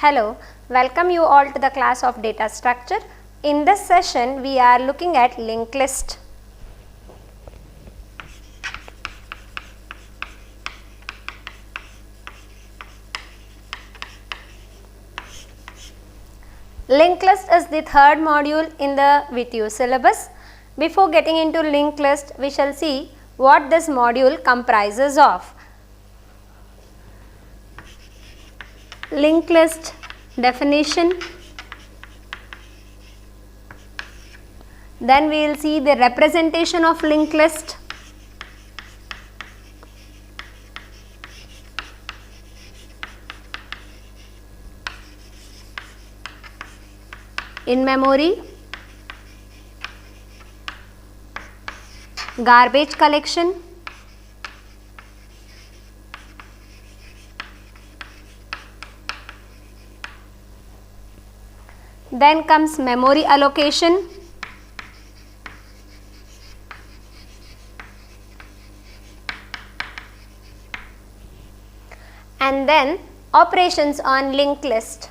Hello, welcome you all to the class of data structure. In this session, we are looking at linked list. Linked list is the third module in the VTU syllabus. Before getting into linked list, we shall see what this module comprises of. Linked list definition, then we will see the representation of linked list, in memory, garbage collection, then comes memory allocation, and then operations on linked list.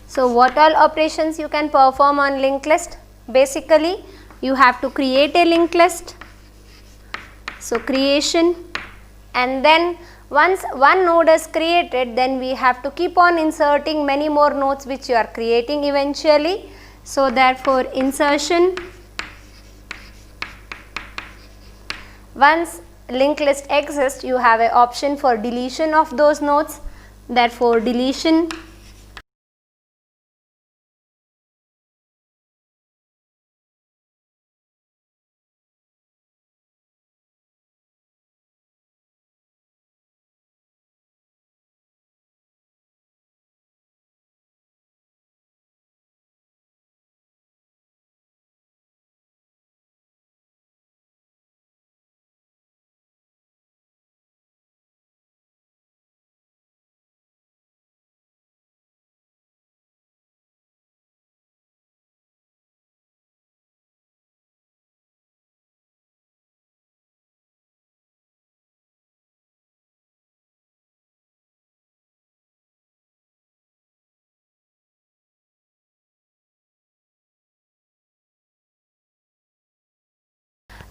So what all operations you can perform on linked list? Basically, you have to create a linked list. So creation, and then once one node is created, then we have to keep on inserting many more nodes which you are creating eventually. So therefore insertion, once linked list exists, you have an option for deletion of those nodes, therefore deletion.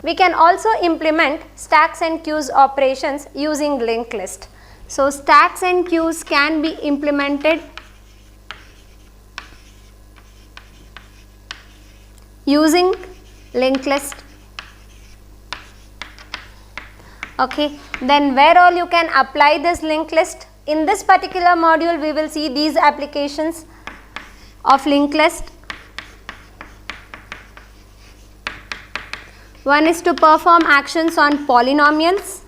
We can also implement stacks and queues operations using linked list. So stacks and queues can be implemented using linked list. Okay, then where all you can apply this linked list? In this particular module, we will see these applications of linked list. One is to perform actions on polynomials,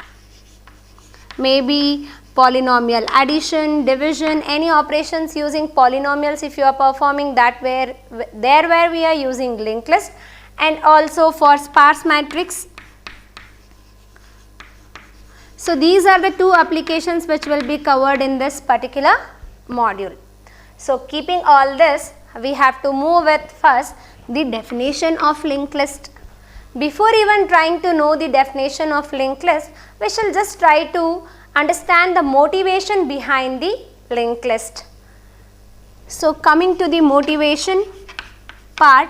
maybe polynomial addition, division, any operations using polynomials. If you are performing that, where we are using linked list, and also for sparse matrix. So these are the two applications which will be covered in this particular module. So keeping all this, we have to move with first the definition of linked list. Before even trying to know the definition of linked list, we shall just try to understand the motivation behind the linked list. So coming to the motivation part,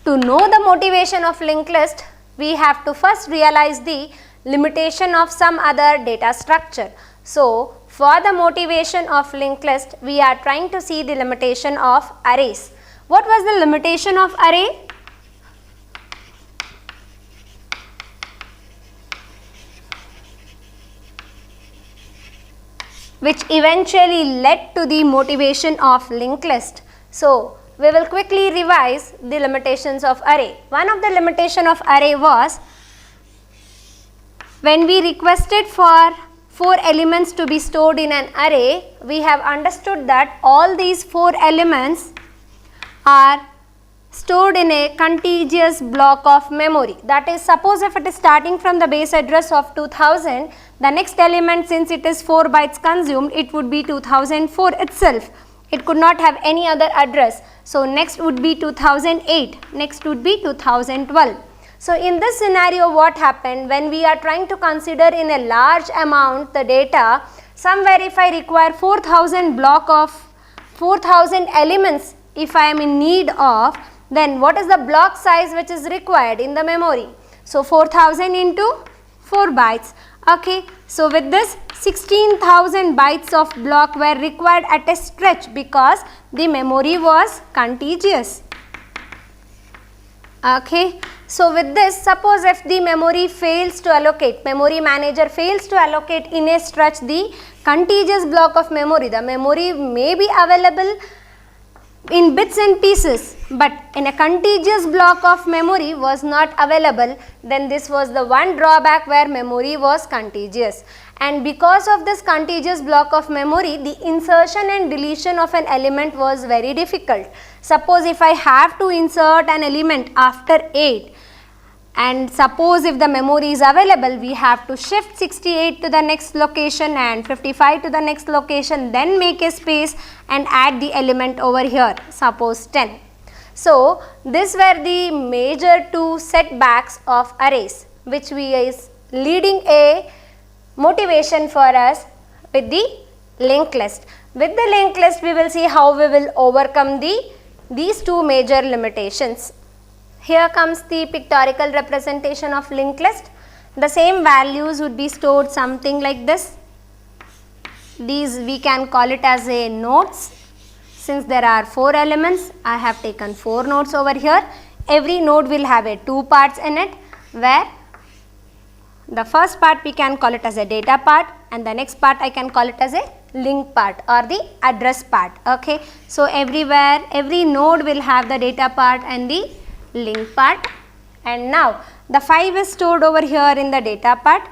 to know the motivation of linked list, we have to first realize the limitation of some other data structure. So for the motivation of linked list, we are trying to see the limitation of arrays. What was the limitation of array? Which eventually led to the motivation of linked list. So we will quickly revise the limitations of array. One of the limitation of array was when we requested for 4 elements to be stored in an array, we have understood that all these 4 elements are stored in a contiguous block of memory. That is, suppose if it is starting from the base address of 2000, the next element, since it is 4 bytes consumed, it would be 2004 itself. It could not have any other address. So next would be 2008, next would be 2012. So in this scenario, what happened, when we are trying to consider in a large amount the data, somewhere if I require 4000 block of 4000 elements if I am in need of, then what is the block size which is required in the memory? So 4000 into 4 bytes. Okay, so with this 16,000 bytes of block were required at a stretch because the memory was contiguous. Okay, so with this, suppose if the memory fails to allocate, memory manager fails to allocate in a stretch the contiguous block of memory, the memory may be available in bits and pieces, but in a contiguous block of memory was not available, then this was the one drawback where memory was contiguous. And because of this contiguous block of memory, the insertion and deletion of an element was very difficult. Suppose if I have to insert an element after 8, and suppose if the memory is available, we have to shift 68 to the next location and 55 to the next location, then make a space and add the element over here, suppose 10. So these were the major two setbacks of arrays, which is leading a motivation for us with the linked list. With the linked list, we will see how we will overcome these two major limitations. Here comes the pictorial representation of linked list. The same values would be stored something like this. These we can call it as a nodes. Since there are 4 elements, I have taken 4 nodes over here. Every node will have a 2 parts in it, where the first part we can call it as a data part and the next part I can call it as a link part or the address part. Okay, so everywhere, every node will have the data part and the link part, and now the 5 is stored over here in the data part.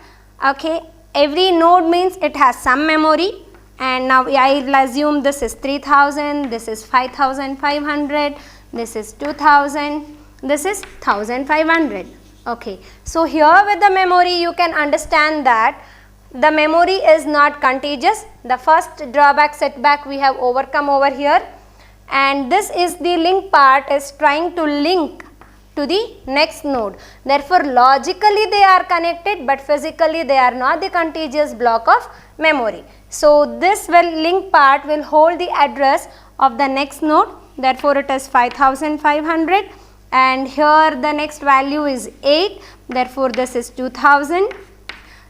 Okay, every node means it has some memory, and now I will assume this is 3000, this is 5500, this is 2000, this is 1500. Okay, so here with the memory you can understand that the memory is not contiguous. The first drawback setback we have overcome over here, and this is the link part is trying to link to the next node. Therefore logically they are connected, but physically they are not the contiguous block of memory. So this link part will hold the address of the next node, therefore it is 5500, and here the next value is 8, therefore this is 2000.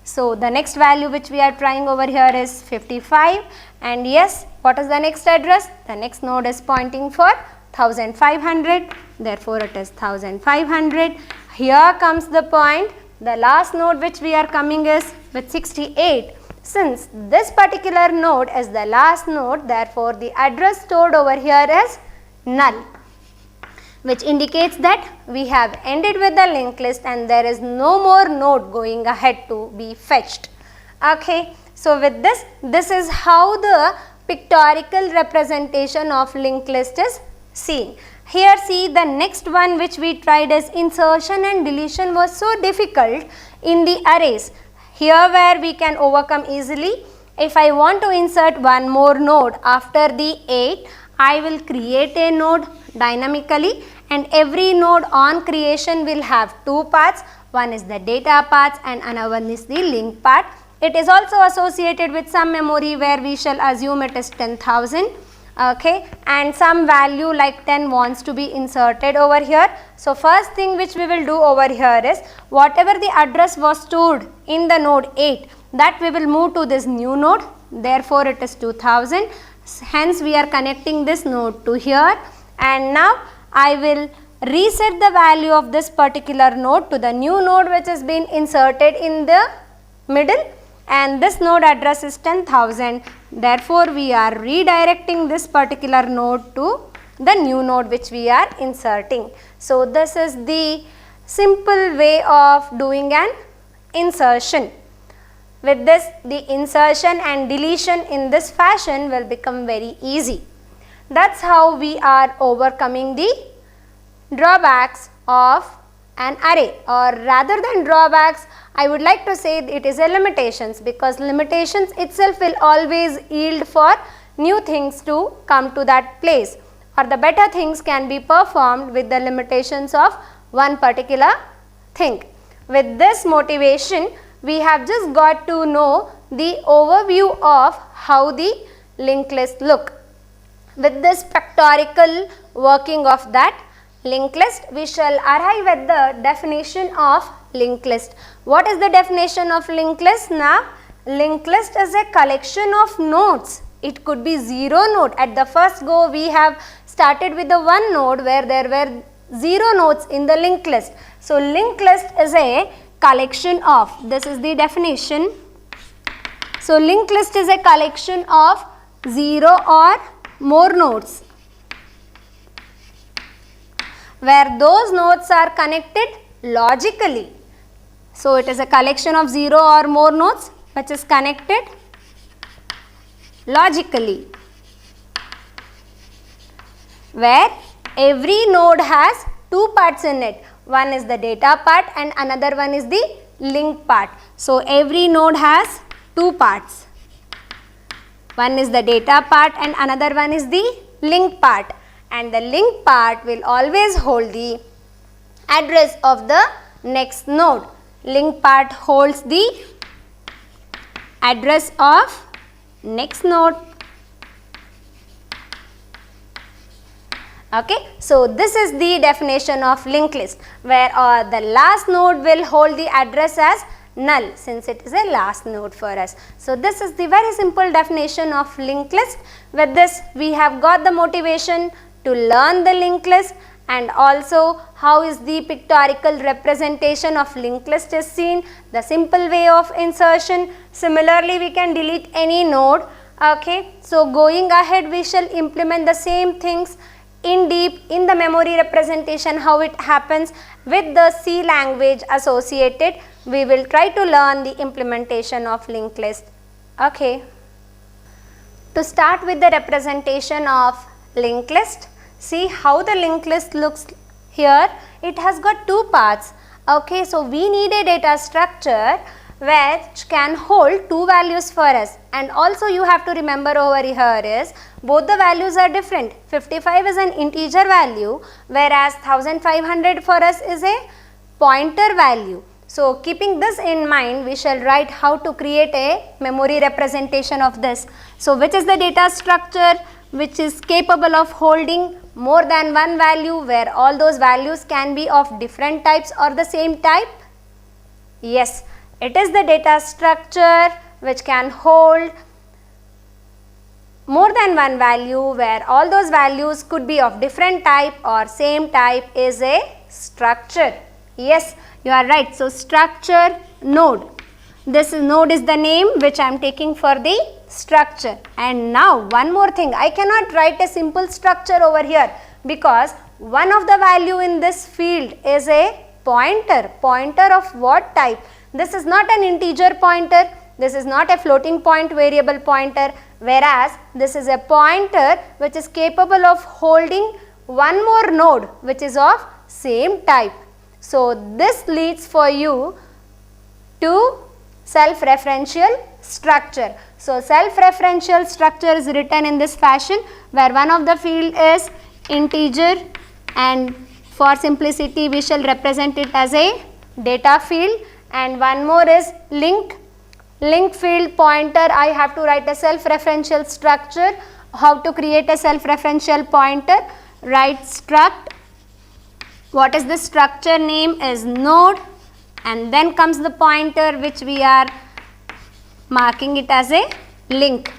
So the next value which we are trying over here is 55, and yes, what is the next address? The next node is pointing for 1500, therefore it is 1500. Here comes the point, the last node which we are coming is with 68. Since this particular node is the last node, therefore the address stored over here is null, which indicates that we have ended with the linked list and there is no more node going ahead to be fetched. Okay, so with this is how the pictorial representation of linked list is seen. Here see the next one which we tried is insertion and deletion was so difficult in the arrays. Here where we can overcome easily. If I want to insert one more node after the 8, I will create a node dynamically, and every node on creation will have 2 parts. One is the data parts and another one is the link part. It is also associated with some memory where we shall assume it is 10,000. Okay, and some value like 10 wants to be inserted over here. So first thing which we will do over here is whatever the address was stored in the node 8, that we will move to this new node, therefore it is 2000. Hence we are connecting this node to here, and now I will reset the value of this particular node to the new node which has been inserted in the middle, and this node address is 10,000. Therefore we are redirecting this particular node to the new node which we are inserting. So this is the simple way of doing an insertion. With this, the insertion and deletion in this fashion will become very easy. That's how we are overcoming the drawbacks of an array, or rather than drawbacks, I would like to say it is a limitations, because limitations itself will always yield for new things to come to that place, or the better things can be performed with the limitations of one particular thing. With this motivation, we have just got to know the overview of how the linked list look. With this pictorial working of that linked list, we shall arrive at the definition of linked list. What is the definition of linked list? Now, linked list is a collection of nodes. It could be 0 node. At the first go, we have started with the 1 node where there were 0 nodes in the linked list. So, linked list is a collection of, this is the definition. So, linked list is a collection of 0 or more nodes where those nodes are connected logically. So, it is a collection of 0 or more nodes which is connected logically, where every node has two parts in it. One is the data part and another one is the link part. So, every node has two parts. One is the data part and another one is the link part, and the link part will always hold the address of the next node. Link part holds the address of next node. Okay, so this is the definition of linked list, where the last node will hold the address as null since it is a last node for us. So this is the very simple definition of linked list. With this, we have got the motivation to learn the linked list, and also how is the pictorial representation of linked list is seen, the simple way of insertion. Similarly, we can delete any node. Okay, so going ahead, we shall implement the same things in deep in the memory representation, how it happens with the C language associated. We will try to learn the implementation of linked list. Okay. To start with the representation of linked list, see how the linked list looks here. It has got two parts. Okay, so we need a data structure which can hold two values for us, and also you have to remember over here is both the values are different. 55 is an integer value, whereas 1500 for us is a pointer value. So keeping this in mind, we shall write how to create a memory representation of this. So which is the data structure which is capable of holding more than one value, where all those values can be of different types or the same type? Yes, it is the data structure which can hold more than one value, where all those values could be of different type or same type, is a structure. Yes, you are right. So structure node. This node is the name which I am taking for the structure. And now one more thing, I cannot write a simple structure over here because one of the value in this field is a pointer. Pointer of what type? This is not an integer pointer, this is not a floating point variable pointer, whereas this is a pointer which is capable of holding one more node which is of same type. So this leads for you to self-referential structure. So self-referential structure is written in this fashion, where one of the field is integer, and for simplicity we shall represent it as a data field, and one more is link field pointer. I have to write a self-referential structure. How to create a self-referential pointer? Write struct. What is the structure name is node, and then comes the pointer which we are marking it as a link.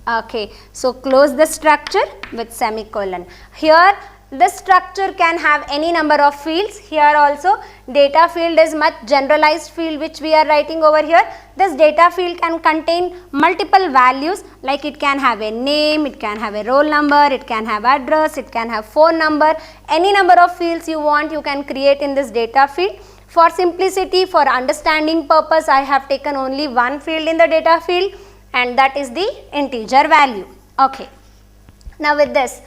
Okay, so close the structure with semicolon. Here this structure can have any number of fields. Here also data field is much generalized field which we are writing over here. This data field can contain multiple values, like it can have a name, it can have a roll number, it can have address, it can have phone number. Any number of fields you want, you can create in this data field. For simplicity, for understanding purpose, I have taken only one field in the data field, and that is the integer value. Okay. Now with this,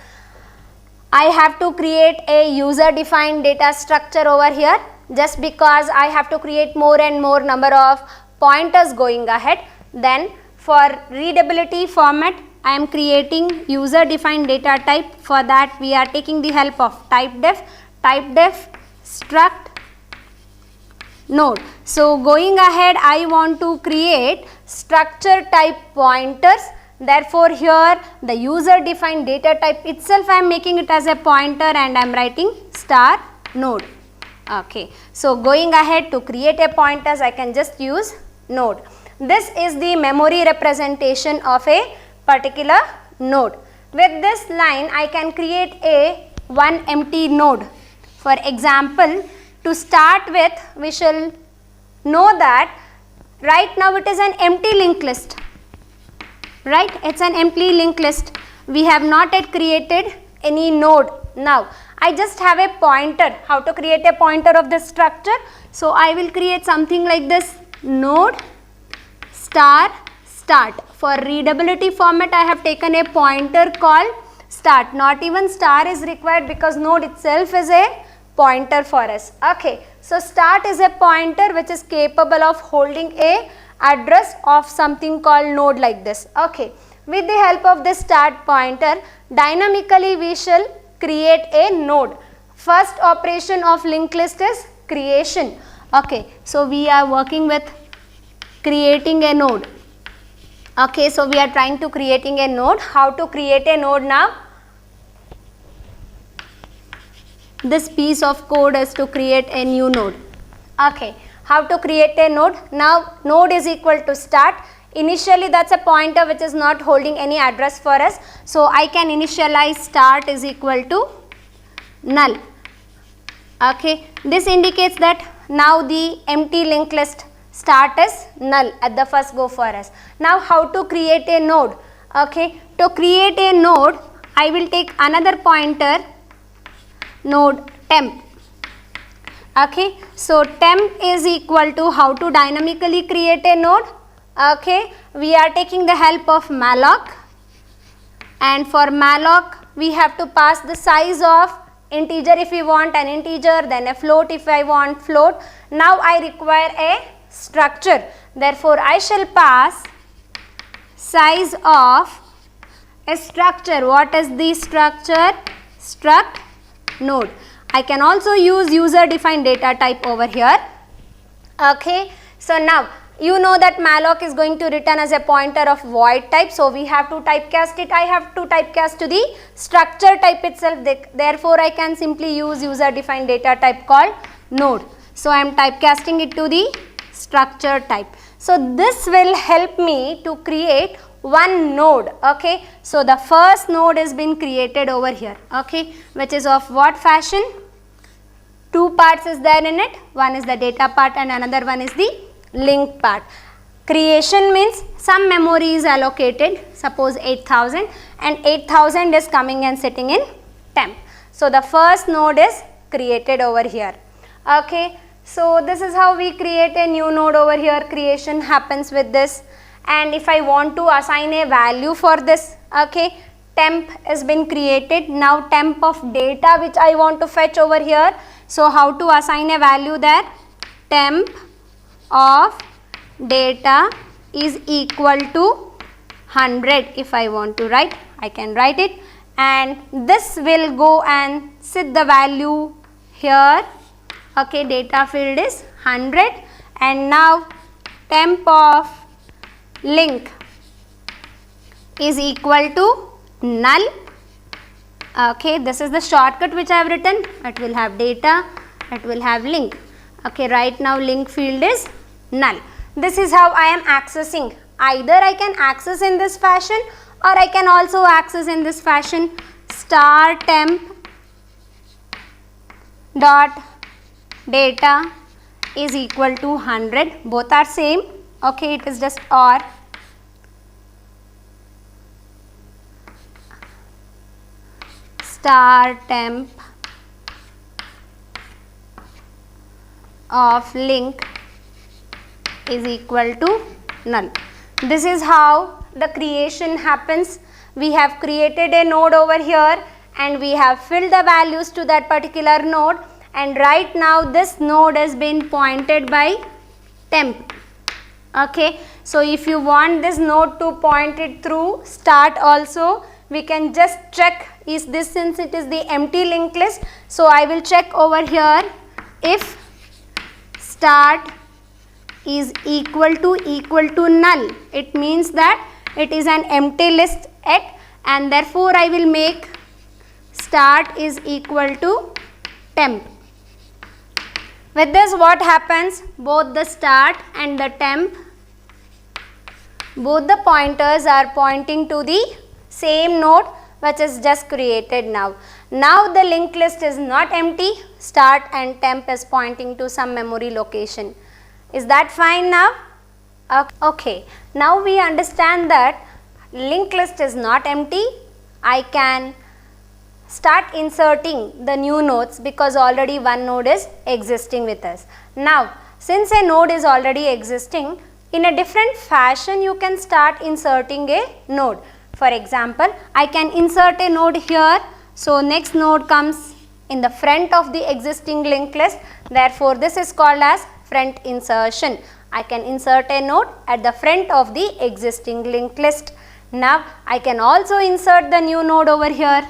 I have to create a user defined data structure over here, just because I have to create more and more number of pointers going ahead. Then for readability format, I am creating user defined data type. For that we are taking the help of typedef struct node. So going ahead, I want to create structure type pointers. Therefore here the user defined data type itself I am making it as a pointer and I am writing star node. Okay, so going ahead to create a pointers, I can just use node. This is the memory representation of a particular node. With this line I can create one empty node. For example, to start with, we shall know that right now it is an empty linked list. Right, it's an empty linked list. We have not yet created any node. Now I just have a pointer. How to create a pointer of this structure? So I will create something like this: node star start. For readability format, I have taken a pointer called start. Not even star is required because node itself is a pointer for us. Okay, so start is a pointer which is capable of holding a address of something called node like this. Okay, with the help of this start pointer, dynamically we shall create a node. First operation of linked list is creation. Okay, so we are working with creating a node. Okay, so we are trying to creating a node. How to create a node now? This piece of code is to create a new node. Okay, how to create a node? Now node is equal to start. Initially that's a pointer which is not holding any address for us. So I can initialize start is equal to null. Okay, this indicates that now the empty linked list start is null at the first go for us. Now how to create a node? Okay, to create a node I will take another pointer, node temp. Okay, so temp is equal to how to dynamically create a node. Okay, we are taking the help of malloc, and for malloc we have to pass the size of integer if we want an integer, then a float if I want float. Now I require a structure, therefore I shall pass size of a structure. What is the structure? Struct node. I can also use user defined data type over here. Okay, so now you know that malloc is going to return as a pointer of void type, so we have to typecast it. I have to typecast to the structure type itself, therefore I can simply use user defined data type called node. So I am typecasting it to the structure type. So this will help me to create one node. Okay, so the first node has been created over here. Okay, which is of what fashion? Two parts is there in it. One is the data part and another one is the link part. Creation means some memory is allocated, suppose 8000, and 8000 is coming and sitting in temp. So the first node is created over here. Okay, so this is how we create a new node over here. Creation happens with this, and if I want to assign a value for this, okay, temp has been created. Now temp of data which I want to fetch over here. So how to assign a value there? Temp of data is equal to 100. If I want to write, I can write it, and this will go and sit the value here. Okay, data field is 100, and now temp of link is equal to null. Okay, this is the shortcut which I have written. It will have data, it will have link. Okay, right now link field is null. This is how I am accessing. Either I can access in this fashion or I can also access in this fashion. Star temp dot data is equal to 100. Both are same. Okay, it is just OR. Star temp of link is equal to null. This is how the creation happens. We have created a node over here and we have filled the values to that particular node, and right now this node has been pointed by temp. Okay, so if you want this node to point it through start also, we can just check is this, since it is the empty linked list. So I will check over here if start is equal to null. It means that it is an empty list yet, and therefore I will make start is equal to temp. With this what happens? Both the start and the temp, both the pointers are pointing to the same node which is just created now. Now the linked list is not empty, start and temp is pointing to some memory location. Is that fine now? Okay, now we understand that linked list is not empty. I can start inserting the new nodes because already one node is existing with us. Now, since a node is already existing, in a different fashion you can start inserting a node. For example, I can insert a node here. So next node comes in the front of the existing linked list. Therefore, this is called as front insertion. I can insert a node at the front of the existing linked list. Now, I can also insert the new node over here.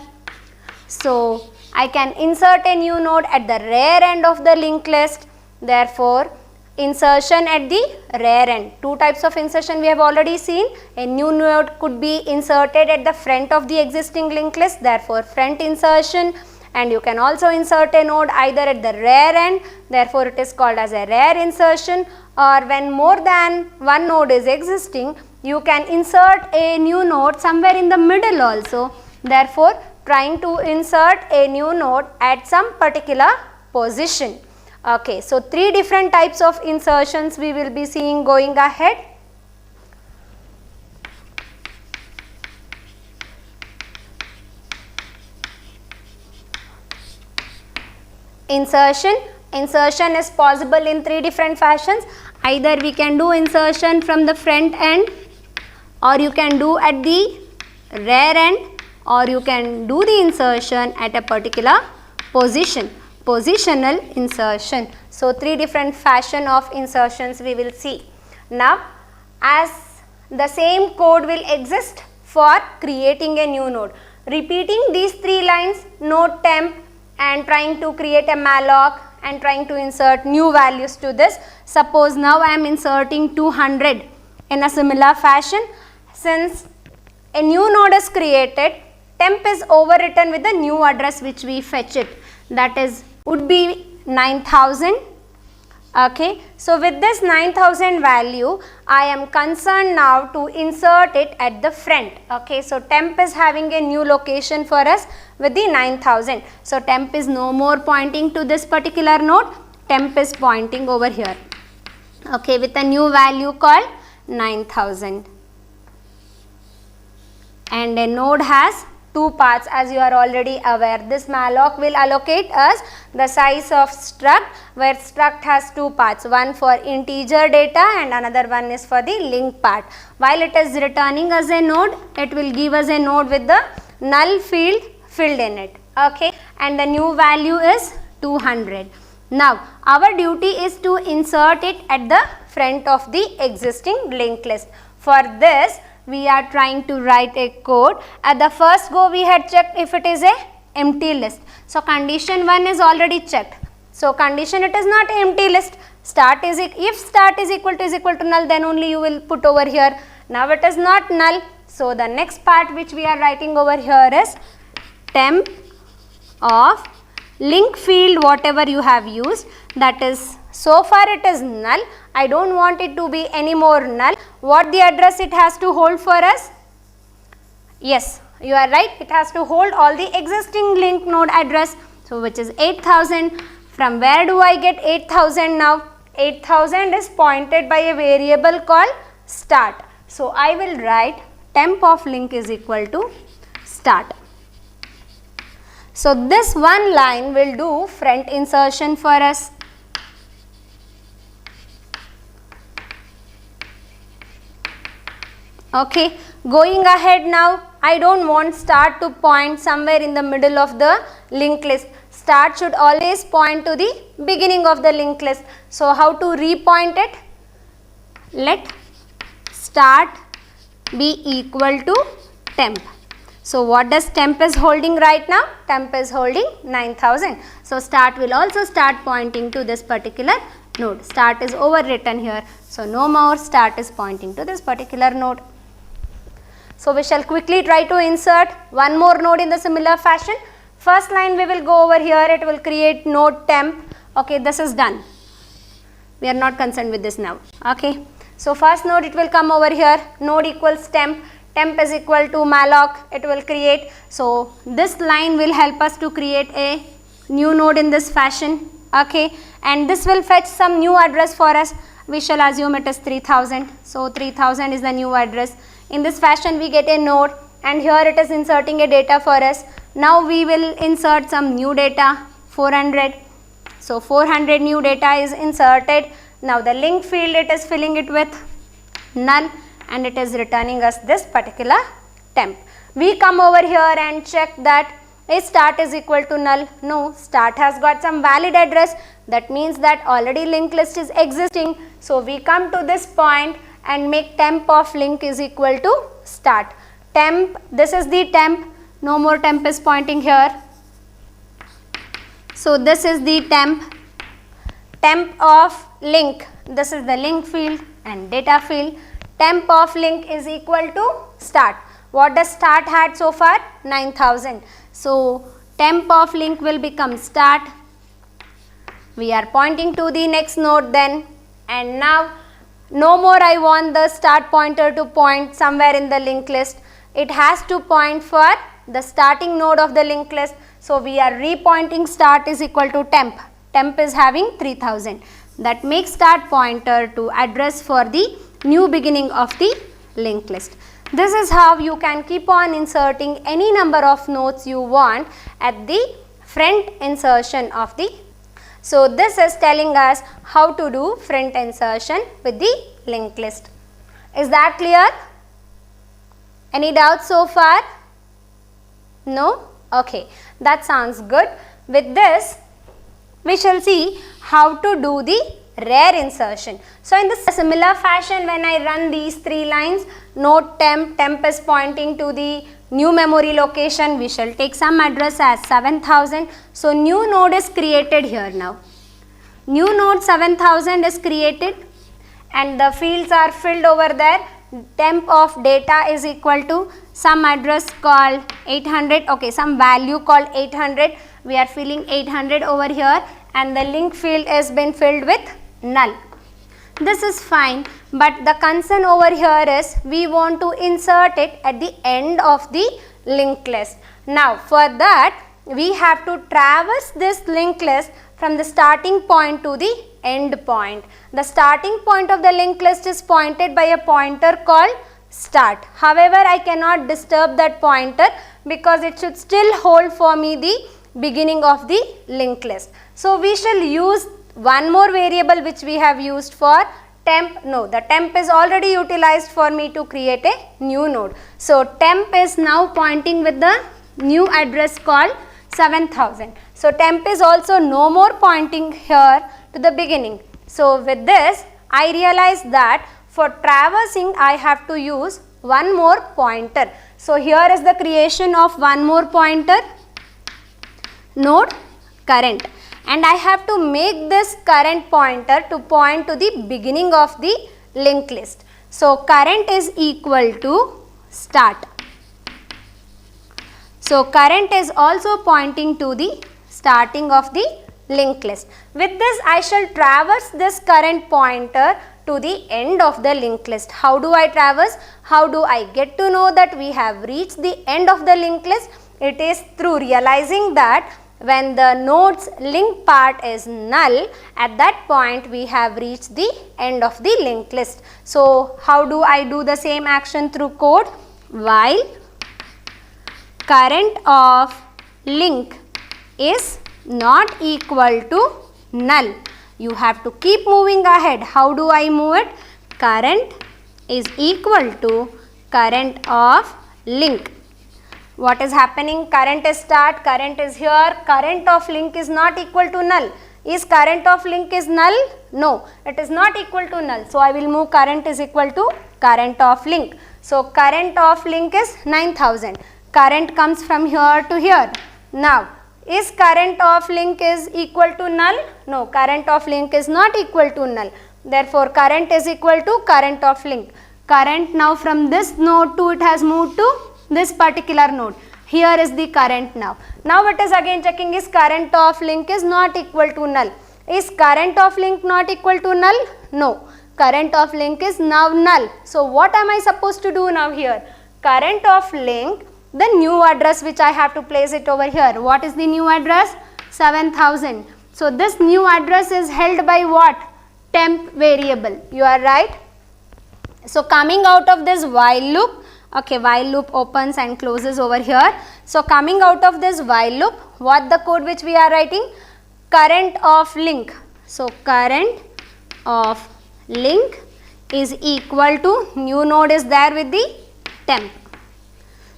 So, I can insert a new node at the rear end of the linked list. Therefore, insertion at the rear end. Two types of insertion we have already seen. A new node could be inserted at the front of the existing linked list. Therefore, front insertion. And you can also insert a node either at the rear end. Therefore, it is called as a rear insertion. Or when more than one node is existing, you can insert a new node somewhere in the middle also. Therefore, trying to insert a new node at some particular position. Okay, so three different types of insertions we will be seeing going ahead. Insertion is possible in three different fashions. Either we can do insertion from the front end, or you can do at the rear end, or you can do the insertion at a particular position. Positional insertion. So three different fashion of insertions we will see. Now, as the same code will exist for creating a new node. Repeating these three lines, node temp, and trying to create a malloc and trying to insert new values to this. Suppose now I am inserting 200 in a similar fashion. Since a new node is created, temp is overwritten with the new address which we fetch it. That is would be 9000. Okay, so with this 9000 value, I am concerned now to insert it at the front. Okay, so temp is having a new location for us with the 9000. So temp is no more pointing to this particular node, temp is pointing over here. Okay, with a new value called 9000. And a node has two parts, as you are already aware. This malloc will allocate us the size of struct, where struct has two parts, one for integer data and another one is for the link part. While it is returning as a node, it will give us a node with the null field filled in it. Okay, and the new value is 200. Now, our duty is to insert it at the front of the existing linked list. For this, we are trying to write a code. At the first go, we had checked if it is a empty list. So condition 1 is already checked. So condition it is not empty list. Start is if start is equal to null, then only you will put over here. Now it is not null. So the next part which we are writing over here is temp of link field whatever you have used. That is, so far it is null. I don't want it to be any more null. What the address it has to hold for us? Yes, you are right. It has to hold all the existing link node address. So which is 8000. From where do I get 8000 now? 8000 is pointed by a variable called start. So I will write temp of link is equal to start. So this one line will do front insertion for us. Okay, going ahead now, I don't want start to point somewhere in the middle of the linked list. Start should always point to the beginning of the linked list. So how to repoint it? let start be equal to temp. So what does temp is holding right now? Temp is holding 9000. So start will also start pointing to this particular node. Start is overwritten here. So no more start is pointing to this particular node. So we shall quickly try to insert one more node in the similar fashion. First line we will go over here. It will create node temp. Okay, this is done. We are not concerned with this now. Okay. So first node it will come over here. Node equals temp. Temp is equal to malloc, it will create. So this line will help us to create a new node in this fashion. Okay, and this will fetch some new address for us. We shall assume it is 3000. So 3000 is the new address. In this fashion we get a node, and here it is inserting a data for us. Now we will insert some new data, 400. So 400 new data is inserted. Now the link field, it is filling it with null, and it is returning us this particular temp. We come over here and check that is start is equal to null. No, start has got some valid address. That means that already linked list is existing. So we come to this point and make temp of link is equal to start. Temp, this is the temp. No more temp is pointing here. So this is the temp. Temp of link, this is the link field and data field. Temp of link is equal to start. What does start had so far? 9000. So temp of link will become start. We are pointing to the next node then, and now no more I want the start pointer to point somewhere in the linked list. It has to point for the starting node of the linked list. So we are repointing start is equal to temp. Temp is having 3000. That makes start pointer to address for the new beginning of the linked list. This is how you can keep on inserting any number of nodes you want at the front insertion of the. So this is telling us how to do front insertion with the linked list. Is that clear? Any doubts so far? No? Okay, that sounds good. With this, we shall see how to do the rare insertion. So in this similar fashion, when I run these three lines, node temp, temp is pointing to the new memory location. We shall take some address as 7000. So new node is created here now. New node 7000 is created, and the fields are filled over there. Temp of data is equal to some address called 800. Okay, some value called 800. We are filling 800 over here, and the link field has been filled with null. This is fine, but the concern over here is we want to insert it at the end of the linked list. Now for that, we have to traverse this linked list from the starting point to the end point. The starting point of the linked list is pointed by a pointer called start. However, I cannot disturb that pointer because it should still hold for me the beginning of the linked list. So we shall use one more variable which we have used for temp. No, the temp is already utilized for me to create a new node. So temp is now pointing with the new address called 7000. So temp is also no more pointing here to the beginning. So with this, I realize that for traversing I have to use one more pointer. So here is the creation of one more pointer, node current, and I have to make this current pointer to point to the beginning of the linked list. So current is equal to start. So current is also pointing to the starting of the linked list. With this, I shall traverse this current pointer to the end of the linked list. How do I traverse? How do I get to know that we have reached the end of the linked list? It is through realizing that when the node's link part is null, at that point we have reached the end of the linked list. So how do I do the same action through code? While current of link is not equal to null, you have to keep moving ahead. How do I move it? Current is equal to current of link. What is happening? Current is start, current is here, current of link is not equal to null. Is current of link is null? No, it is not equal to null. So I will move current is equal to current of link. So current of link is 9000. Current comes from here to here. Now, is current of link is equal to null? No, current of link is not equal to null. Therefore, current is equal to current of link. Current now from this node to it has moved to this particular node. Here is the current now. Now it is again checking is current of link is not equal to null. Is current of link not equal to null? No. Current of link is now null. So what am I supposed to do now here? Current of link, the new address which I have to place it over here. What is the new address? 7000. So this new address is held by what? Temp variable. You are right. So coming out of this while loop, okay, while loop opens and closes over here. So coming out of this while loop, what the code which we are writing? Current of link. So current of link is equal to new node is there with the temp.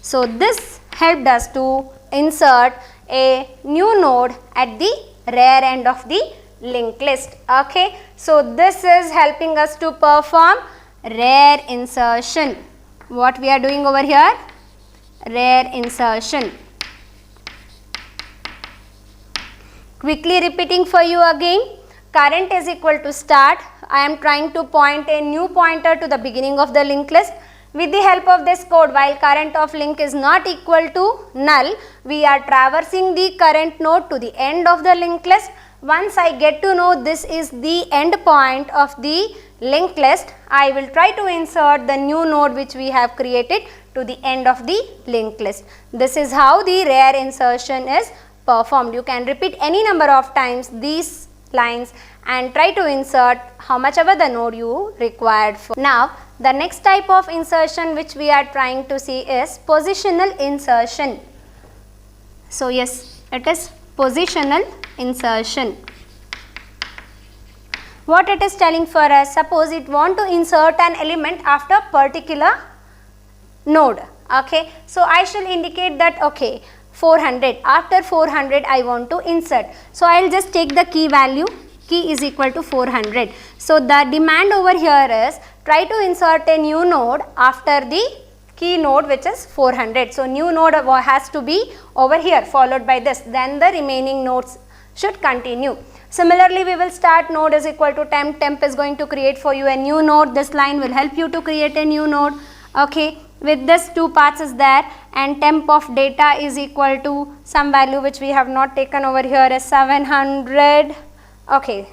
So this helped us to insert a new node at the rear end of the linked list. Okay, so this is helping us to perform rear insertion. What we are doing over here? Rear insertion. Quickly repeating for you again. Current is equal to start. I am trying to point a new pointer to the beginning of the linked list. With the help of this code, while current of link is not equal to null, we are traversing the current node to the end of the linked list. Once I get to know this is the end point of the linked list, I will try to insert the new node which we have created to the end of the linked list. This is how the rear insertion is performed. You can repeat any number of times these lines and try to insert how much ever the node you required for. Now, the next type of insertion which we are trying to see is positional insertion. So yes, it is positional insertion. What it is telling for us, suppose it want to insert an element after particular node. Okay, so I shall indicate that okay, 400, after 400 I want to insert. So I will just take the key value, key is equal to 400. So the demand over here is try to insert a new node after the key node which is 400. So new node has to be over here followed by this, then the remaining nodes should continue. Similarly, we will start node is equal to temp. Temp is going to create for you a new node. This line will help you to create a new node. Okay, with this two parts is there, and temp of data is equal to some value which we have not taken over here as 700. Okay,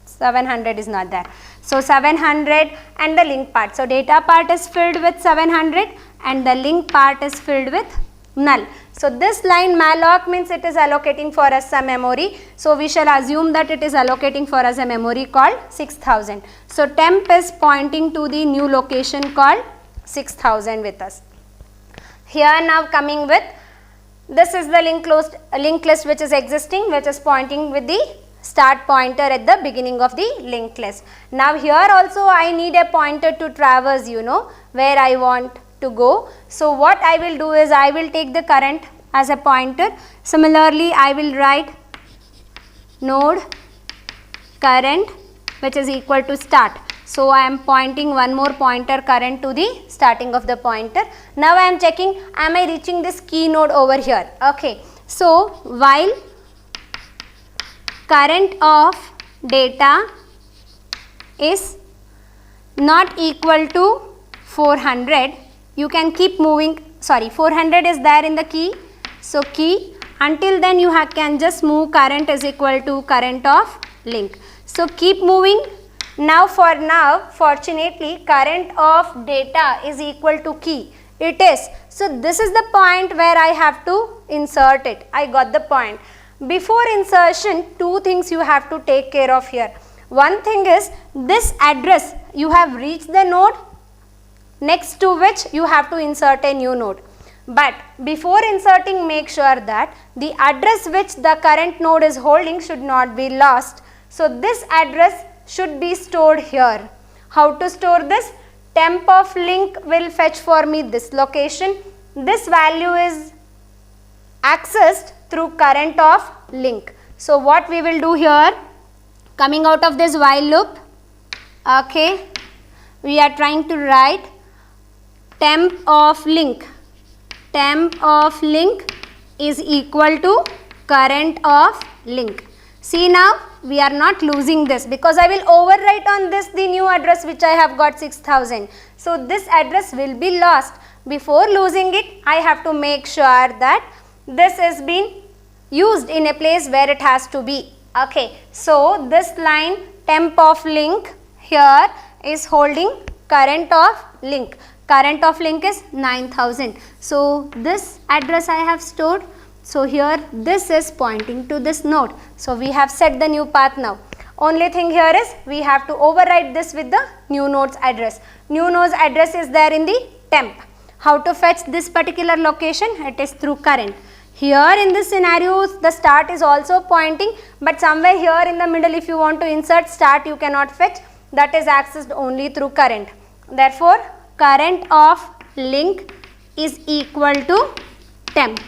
700 is not there. So 700 and the link part. So data part is filled with 700 and the link part is filled with null. So this line malloc means it is allocating for us some memory. So we shall assume that it is allocating for us a memory called 6000. So temp is pointing to the new location called 6000 with us. Here now coming with, this is the linked list which is existing, which is pointing with the start pointer at the beginning of the linked list. Now here also I need a pointer to traverse, you know, where I want to go. So what I will do is I will take the current as a pointer. Similarly, I will write node current which is equal to start. So I am pointing one more pointer current to the starting of the pointer. Now I am checking, am I reaching this key node over here? Okay. So while current of data is not equal to 400, you can keep moving, 400 is there in the key. So key, until then you can just move current is equal to current of link. So keep moving. Now for now, fortunately, current of data is equal to key. It is. So this is the point where I have to insert it. I got the point. Before insertion, two things you have to take care of here. One thing is this address, you have reached the node next to which you have to insert a new node. But before inserting, make sure that the address which the current node is holding should not be lost. So this address should be stored here. How to store this? Temp of link will fetch for me this location. This value is accessed through current of link. So what we will do here, Coming out of this while loop, okay, we are trying to write temp of link. Temp of link is equal to current of link. See, now we are not losing this because I will overwrite on this the new address which I have got 6000. So this address will be lost. Before losing it, I have to make sure that this is being used in a place where it has to be. Okay, so this line temp of link here is holding current of link. Current of link is 9000. So this address I have stored. So here this is pointing to this node. So we have set the new path now. Only thing here is we have to override this with the new node's address. New node's address is there in the temp. How to fetch this particular location? It is through current. Here in this scenario, the start is also pointing, but somewhere here in the middle, if you want to insert start, you cannot fetch. That is accessed only through current. Therefore, current of link is equal to temp.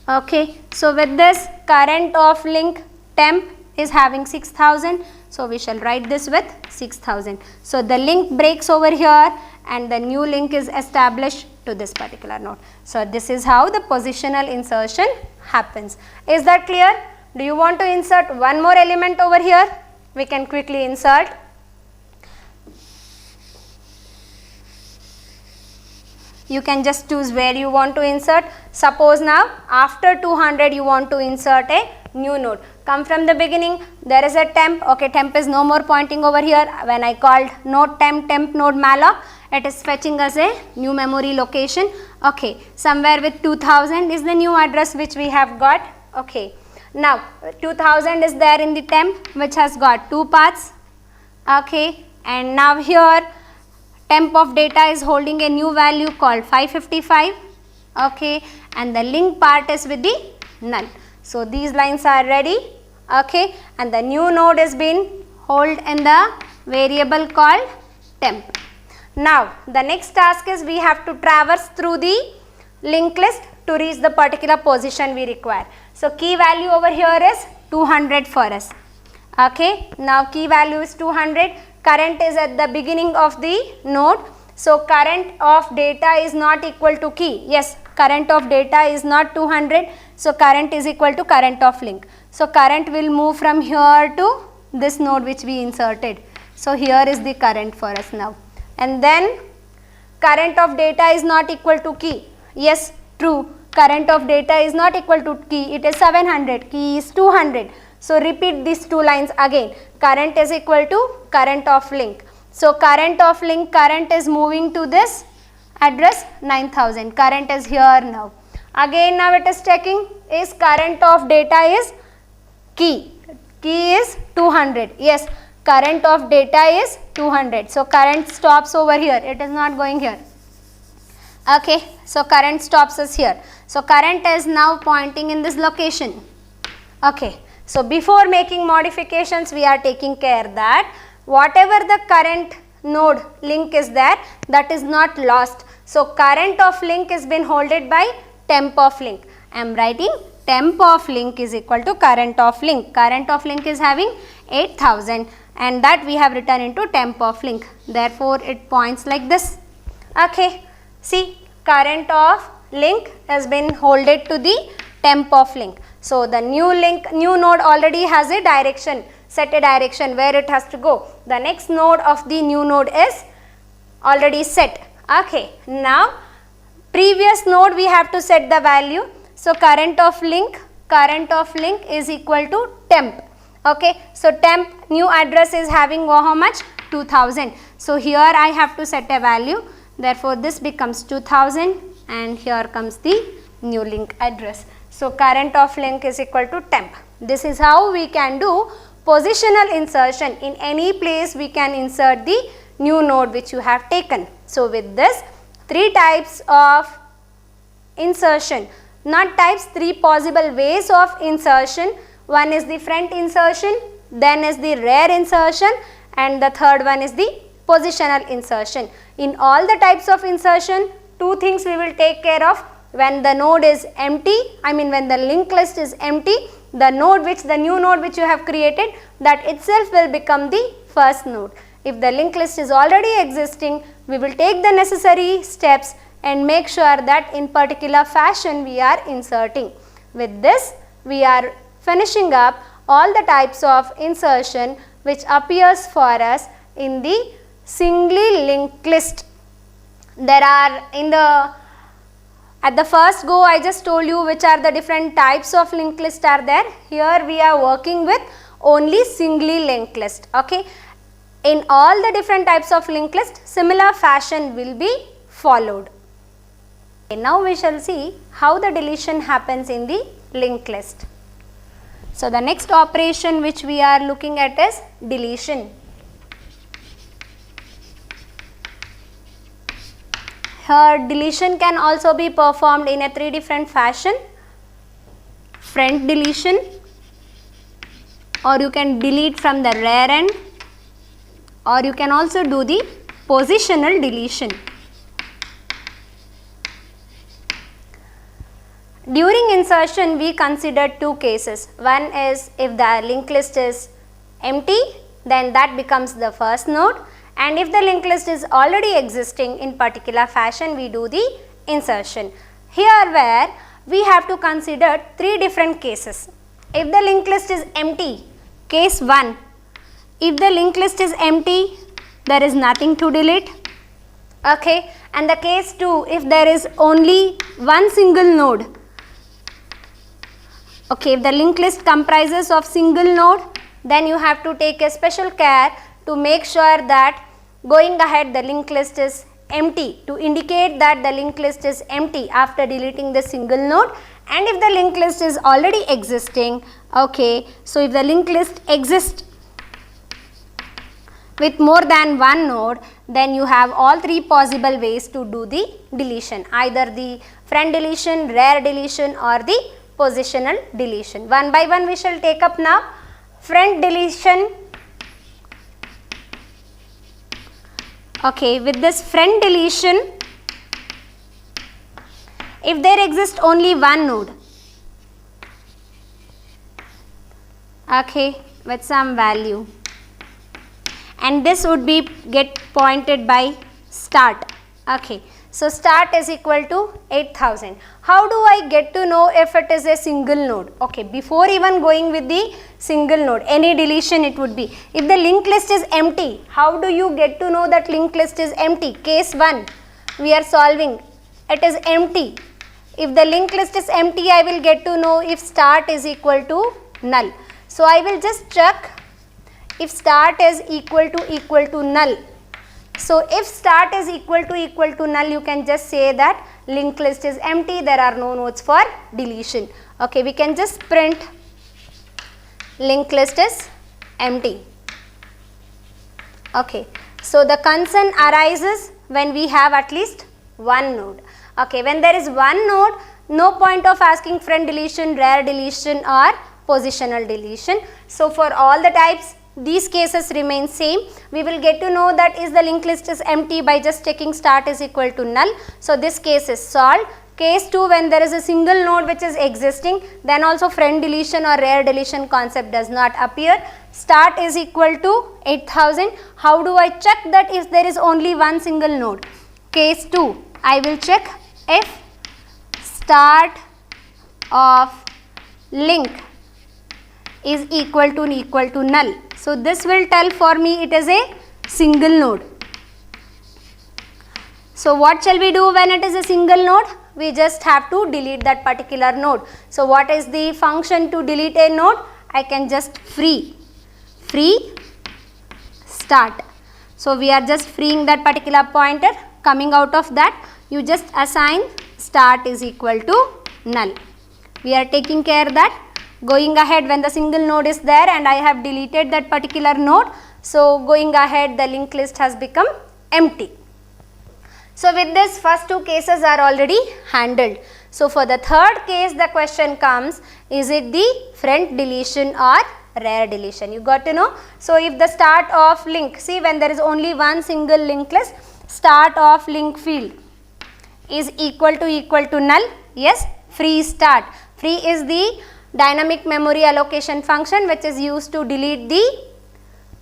Okay, so with this, current of link temp is having 6000. So we shall write this with 6000. So the link breaks over here and the new link is established to this particular node. So this is how the positional insertion happens. Is that clear? Do you want to insert one more element over here? We can quickly insert. You can just choose where you want to insert. Suppose now after 200 you want to insert a new node. Come from the beginning, there is a temp. Okay, temp is no more pointing over here. When I called node temp node malloc, it is fetching us a new memory location. Okay, somewhere with 2000 is the new address which we have got. Okay, now 2000 is there in the temp which has got two paths. Okay, and now here temp of data is holding a new value called 555. Okay, and the link part is with the null. So these lines are ready. Okay, and the new node is being held in the variable called temp. Now the next task is we have to traverse through the linked list to reach the particular position we require. So key value over here is 200 for us. Okay, now key value is 200. Current is at the beginning of the node. So current of data is not equal to key. Yes, current of data is not 200. So current is equal to current of link. So current will move from here to this node which we inserted. So here is the current for us now. And then current of data is not equal to key. Yes, true. Current of data is not equal to key. It is 700. Key is 200. So repeat these two lines again. Current is equal to current of link. So current of link, current is moving to this address 9000. Current is here now. Again now it is checking is current of data is key. Key is 200. Yes, current of data is 200. So current stops over here. It is not going here. Okay, so current stops us here. So current is now pointing in this location. Okay, so before making modifications, we are taking care that whatever the current node link is there, that is not lost. So current of link is been holded by temp of link. I am writing temp of link is equal to current of link. Current of link is having 8000 and that we have written into temp of link. Therefore, it points like this. Okay, see, current of link has been holded to the temp of link. So the new link, new node already has a direction, set a direction where it has to go. The next node of the new node is already set. Okay, now previous node we have to set the value. So current of link is equal to temp. Okay, so temp new address is having how much? 2000. So here I have to set a value. Therefore this becomes 2000 and here comes the new link address. So current of link is equal to temp. This is how we can do positional insertion. In any place we can insert the new node which you have taken. So with this, three types of insertion, not types, three possible ways of insertion. One is the front insertion, then is the rear insertion, and the third one is the positional insertion. In all the types of insertion, two things we will take care of. When the node is empty, when the linked list is empty, the new node which you have created, that itself will become the first node. If the linked list is already existing, we will take the necessary steps and make sure that in particular fashion we are inserting. With this, we are finishing up all the types of insertion which appears for us in the singly linked list. There are at the first go I just told you which are the different types of linked list are there. Here we are working with only singly linked list. Okay. In all the different types of linked list, similar fashion will be followed. Okay, now we shall see how the deletion happens in the linked list. So the next operation which we are looking at is deletion. Here deletion can also be performed in a 3 different fashion. Friend deletion, or you can delete from the rear end, or you can also do the positional deletion. During insertion, we consider 2 cases. One is if the linked list is empty, then that becomes the first node, and if the linked list is already existing in particular fashion, we do the insertion. Here where we have to consider 3 different cases. If the linked list is empty, case 1, if the linked list is empty, there is nothing to delete. Okay, and the case 2, if there is only one single node. Okay, if the linked list comprises of single node, then you have to take a special care to make sure that going ahead the linked list is empty, to indicate that the linked list is empty after deleting the single node. And if the linked list is already existing, okay, so if the linked list exists with more than one node, then you have all 3 possible ways to do the deletion, either the friend deletion, rear deletion, or the positional deletion. One by one we shall take up now. Friend deletion. Okay, with this friend deletion, if there exists only one node, okay, with some value, and this would be get pointed by start. Okay, so start is equal to 8000. How do I get to know if it is a single node? Okay, before even going with the single node, any deletion it would be. If the linked list is empty, how do you get to know that linked list is empty? Case 1, we are solving, it is empty. If the linked list is empty, I will get to know if start is equal to null. So I will just check if start is equal to null. So if start is equal to null, you can just say that linked list is empty, there are no nodes for deletion. Okay, we can just print linked list is empty. Okay, so the concern arises when we have at least one node. Okay, when there is one node, no point of asking friend deletion, rear deletion, or positional deletion. So for all the types, these cases remain same. We will get to know that is the linked list is empty by just checking start is equal to null. So this case is solved. Case 2, when there is a single node which is existing, then also friend deletion or rear deletion concept does not appear. Start is equal to 8000. How do I check that if there is only one single node? Case 2, I will check if start of link is equal to null. So this will tell for me it is a single node. So what shall we do when it is a single node? We just have to delete that particular node. So what is the function to delete a node? I can just free start. So we are just freeing that particular pointer. Coming out of that, you just assign start is equal to null. We are taking care that going ahead when the single node is there and I have deleted that particular node, so going ahead the linked list has become empty. So with this, first 2 cases are already handled. So for the third case, the question comes, is it the friend deletion or rear deletion? You got to know. So if the start of link, see when there is only one single linked list, start of link field is equal to null, yes, free start. Free is the dynamic memory allocation function which is used to delete the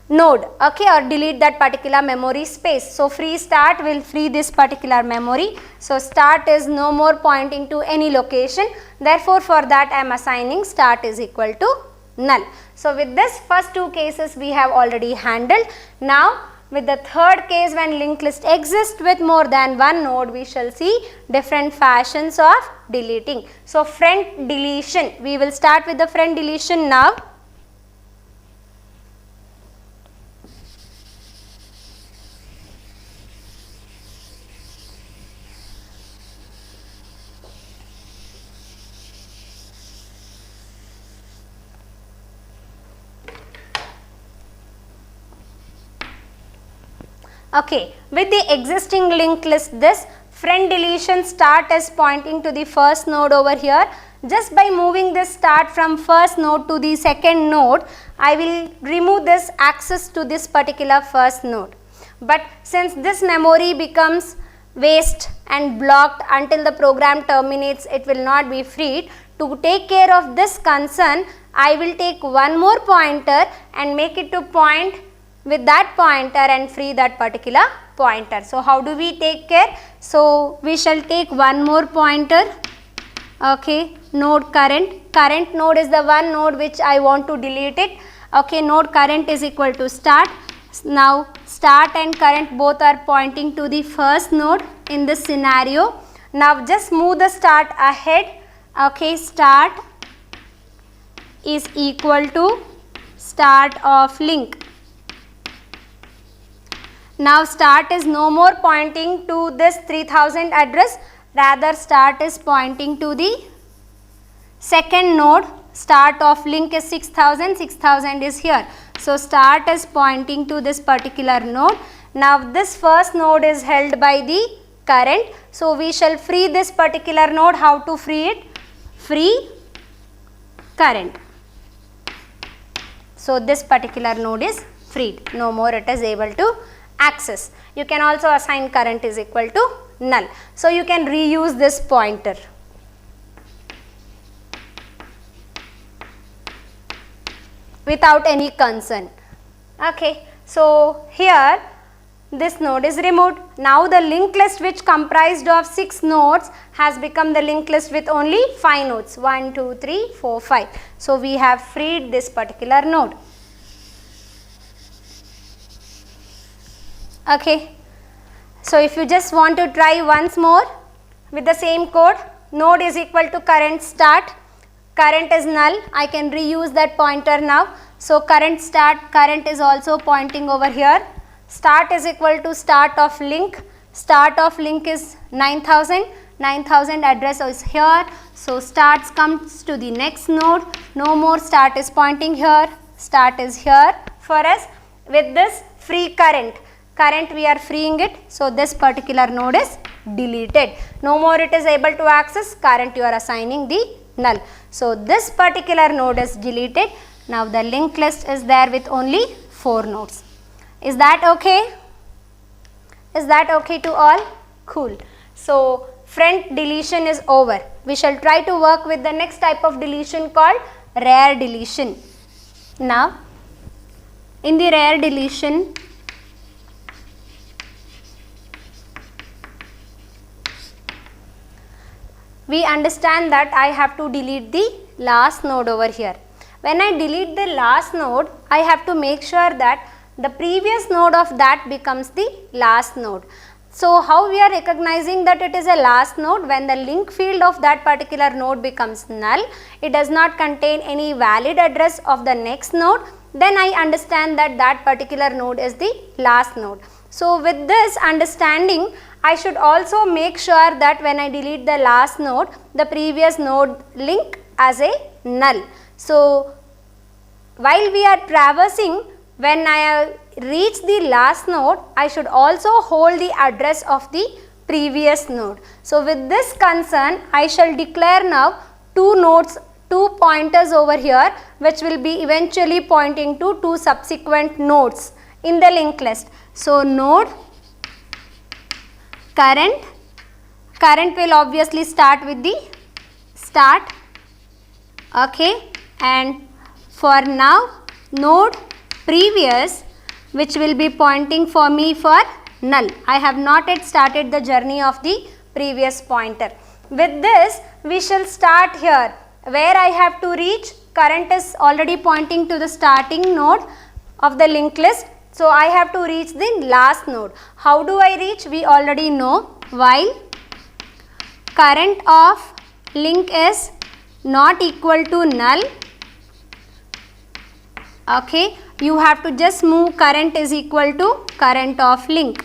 node, okay, or delete that particular memory space. So free start will free this particular memory. So start is no more pointing to any location, therefore for that I am assigning start is equal to null. So with this first two cases we have already handled. Now with the third case, when linked list exists with more than one node, we shall see different fashions of deleting. So friend deletion, we will start with the friend deletion now. Okay, with the existing linked list, this friend deletion start is pointing to the first node over here. Just by moving this start from first node to the second node, I will remove this access to this particular first node. But since this memory becomes waste and blocked until the program terminates, it will not be freed. To take care of this concern, I will take one more pointer and make it to point with that pointer and free that particular pointer. So how do we take care? So we shall take one more pointer, okay, node current node is the one node which I want to delete it, okay, node current is equal to start. Now start and current both are pointing to the first node in this scenario. Now just move the start ahead, okay, start is equal to start of link. Now start is no more pointing to this 3000 address, rather start is pointing to the second node. Start of link is 6000, 6000 is here. So start is pointing to this particular node. Now this first node is held by the current. So we shall free this particular node. How to free it? Free current. So this particular node is freed. No more it is able to access. You can also assign current is equal to null. So you can reuse this pointer. Without any concern. Okay. So here this node is removed. Now the linked list which comprised of 6 nodes has become the linked list with only 5 nodes. 1, 2, 3, 4, 5. So we have freed this particular node. Okay. So if you just want to try once more with the same code, node is equal to current start, current is null, I can reuse that pointer now. So current start, current is also pointing over here. Start is equal to start of link is 9000, 9000 address is here. So start comes to the next node, no more start is pointing here, start is here for us. With this free current we are freeing it, so this particular node is deleted. No more it is able to access, current you are assigning the null. So this particular node is deleted. Now the linked list is there with only 4 nodes. Is that okay? Is that okay to all? Cool. So friend deletion is over. We shall try to work with the next type of deletion called rare deletion. Now in the rare deletion, we understand that I have to delete the last node over here. When I delete the last node, I have to make sure that the previous node of that becomes the last node. So how we are recognizing that it is a last node? When the link field of that particular node becomes null, it does not contain any valid address of the next node, then I understand that that particular node is the last node. So with this understanding, I should also make sure that when I delete the last node, the previous node link as a null. So while we are traversing, when I reach the last node, I should also hold the address of the previous node. So with this concern, I shall declare now 2 nodes, 2 pointers over here, which will be eventually pointing to 2 subsequent nodes in the linked list. So node current will obviously start with the start Okay, and for now node previous, which will be pointing for me for null. I have not yet started the journey of the previous pointer. With this we shall start here where I have to reach. Current is already pointing to the starting node of the linked list. So I have to reach the last node. How do I reach? We already know, while current of link is not equal to null. Okay, you have to just move current is equal to current of link.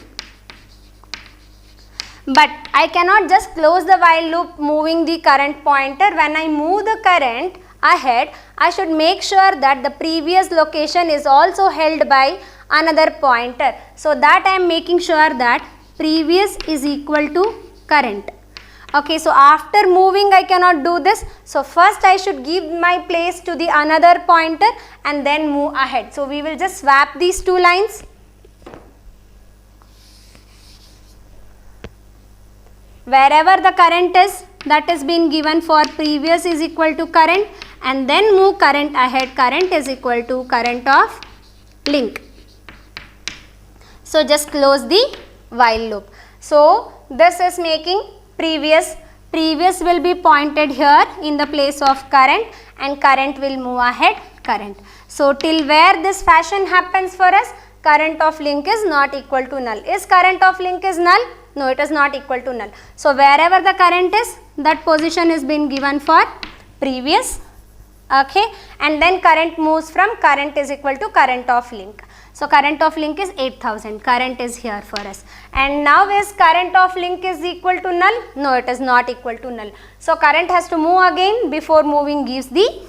But I cannot just close the while loop moving the current pointer. When I move the current ahead, I should make sure that the previous location is also held by another pointer. So that I am making sure that previous is equal to current. Okay, so after moving I cannot do this. So first I should give my place to the another pointer and then move ahead. So we will just swap these two lines. Wherever the current is, that is been given for previous is equal to current, and then move current ahead. Current is equal to current of link. So just close the while loop. So this is making previous will be pointed here in the place of current, and current will move ahead current. So till where this fashion happens for us, current of link is not equal to null. Is current of link is null? No, it is not equal to null. So wherever the current is, that position is been given for previous. Okay, and then current moves from current is equal to current of link. So current of link is 8000. Current is here for us. And now is current of link is equal to null? No, it is not equal to null. So current has to move again. Before moving gives the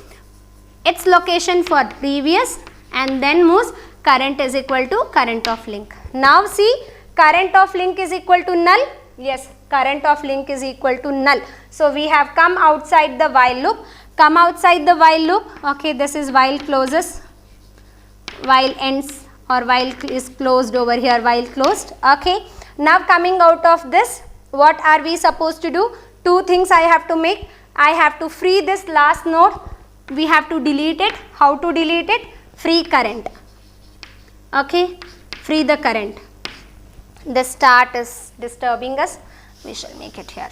its location for previous, and then moves current is equal to current of link. Now see, current of link is equal to null. Yes, current of link is equal to null. So we have come outside the while loop. Come outside the while loop. Okay, this is while closes, while ends, or while is closed over here, while closed. Okay, now coming out of this, what are we supposed to do? Two things I have to make. I have to free this last node. We have to delete it. How to delete it? Free current. Okay, free the current. The start is disturbing us. We shall make it here.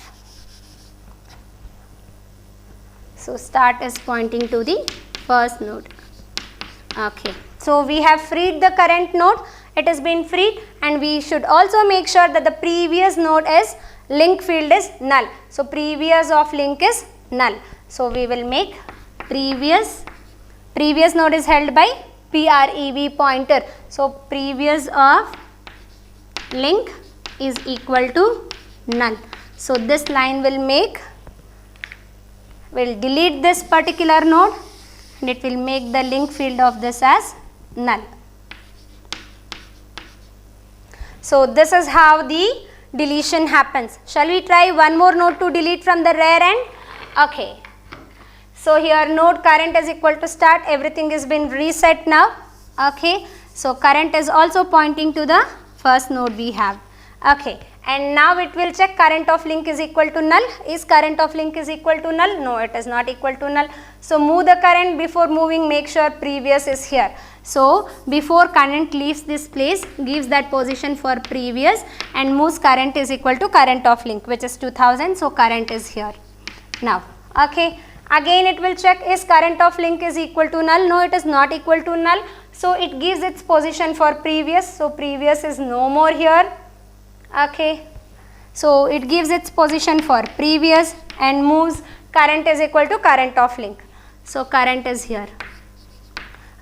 So start is pointing to the first node. Okay, so we have freed the current node. It has been freed, and we should also make sure that the previous node is link field is null. So previous of link is null. So we will make previous node is held by prev pointer. So previous of link is equal to null. So this line will delete this particular node, and it will make the link field of this as null. So this is how the deletion happens. Shall we try one more node to delete from the rear end? Okay. So here node current is equal to start. Everything has been reset now. Okay. So current is also pointing to the first node we have. Okay. And now it will check current of link is equal to null. Is current of link is equal to null? No, it is not equal to null. So move the current. Before moving, make sure previous is here. So before current leaves this place, gives that position for previous, and moves current is equal to current of link, which is 2000. So current is here now. Okay. Again it will check, is current of link is equal to null? No, it is not equal to null. So it gives its position for previous. So previous is no more here. Okay. So it gives its position for previous and moves current is equal to current of link. So current is here.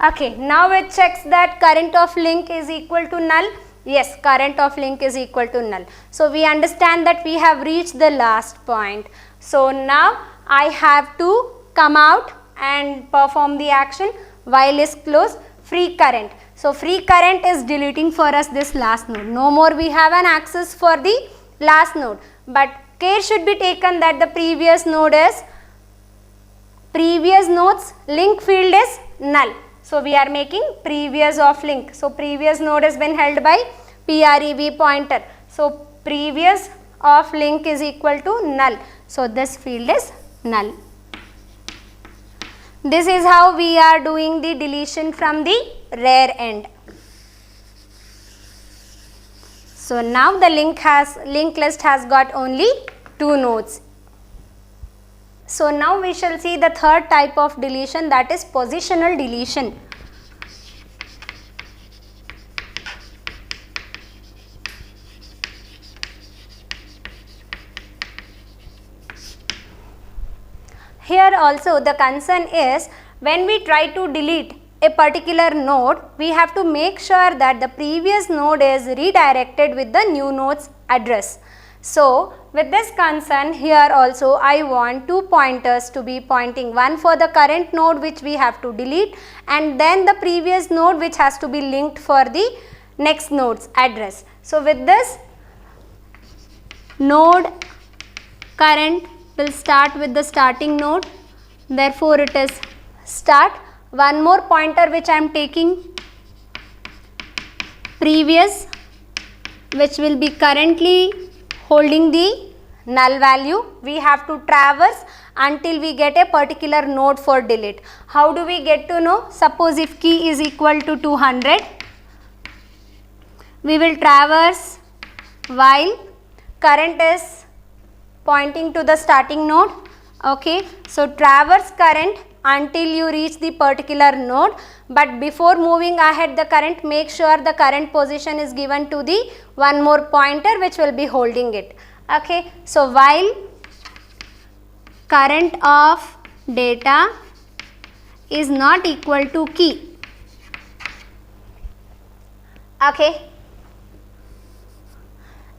Okay. Now it checks that current of link is equal to null. Yes, current of link is equal to null. So we understand that we have reached the last point. So now I have to come out and perform the action. While is closed, free current. So free current is deleting for us this last node. No more we have an access for the last node. But care should be taken that the previous node's link field is null. So we are making previous of link. So previous node has been held by prev pointer. So previous of link is equal to null. So this field is null. This is how we are doing the deletion from the rear end. So now the linked list has got only 2 nodes. So now we shall see the third type of deletion, that is positional deletion. Here also the concern is when we try to delete a particular node, we have to make sure that the previous node is redirected with the new node's address. So with this concern, here also I want 2 pointers to be pointing, one for the current node which we have to delete, and then the previous node which has to be linked for the next node's address. So with this, node current will start with the starting node, therefore it is start. One more pointer which I am taking, previous, which will be currently holding the null value. We have to traverse until we get a particular node for delete. How do we get to know? Suppose if key is equal to 200, we will traverse while current is pointing to the starting node. Okay, so traverse current until you reach the particular node, but before moving ahead the current, make sure the current position is given to the one more pointer which will be holding it. Okay, so while current of data is not equal to key. Okay,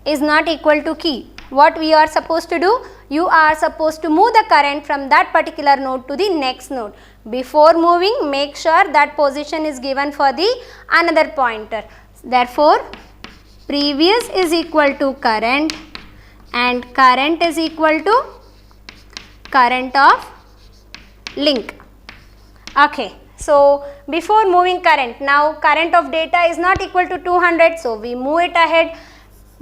is not equal to key. What we are supposed to do? You are supposed to move the current from that particular node to the next node. Before moving, make sure that position is given for the another pointer. Therefore, previous is equal to current and current is equal to current of link. Okay, so before moving current, now current of data is not equal to 200, so we move it ahead.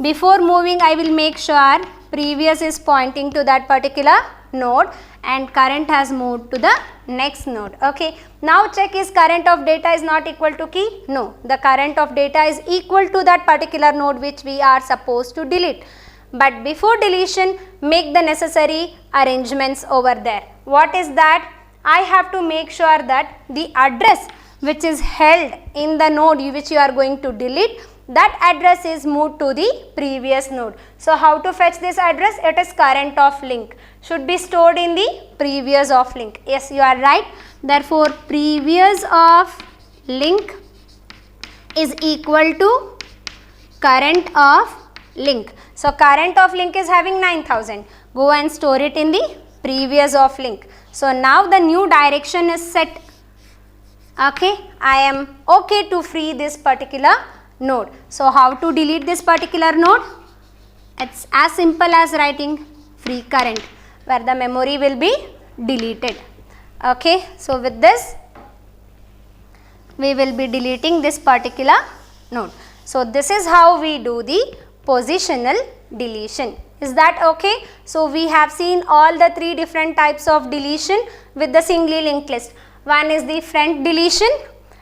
Before moving, I will make sure previous is pointing to that particular node and current has moved to the next node. Okay, now check, is current of data is not equal to key? No, the current of data is equal to that particular node which we are supposed to delete. But before deletion, make the necessary arrangements over there. What is that? I have to make sure that the address which is held in the node which you are going to delete, that address is moved to the previous node. So how to fetch this address? It is current of link, should be stored in the previous of link. Yes, you are right. Therefore, previous of link is equal to current of link. So current of link is having 9000. Go and store it in the previous of link. So now the new direction is set. Okay, I am okay to free this particular node. So how to delete this particular node? It's as simple as writing free current, where the memory will be deleted. Okay, so with this we will be deleting this particular node. So this is how we do the positional deletion. Is that okay? So we have seen all the 3 different types of deletion with the singly linked list. One is the front deletion,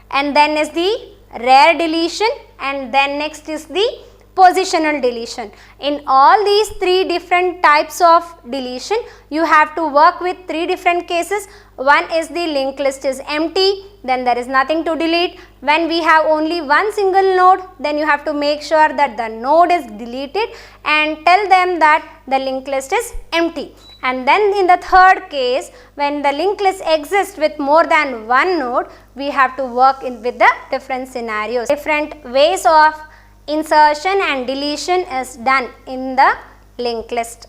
and then is the rear deletion, and then next is the positional deletion. In all these 3 different types of deletion, you have to work with 3 different cases. One is the linked list is empty, then there is nothing to delete. When we have only one single node, then you have to make sure that the node is deleted and tell them that the linked list is empty. And then in the third case, when the linked list exists with more than one node, we have to work with the different scenarios. Different ways of insertion and deletion is done in the linked list.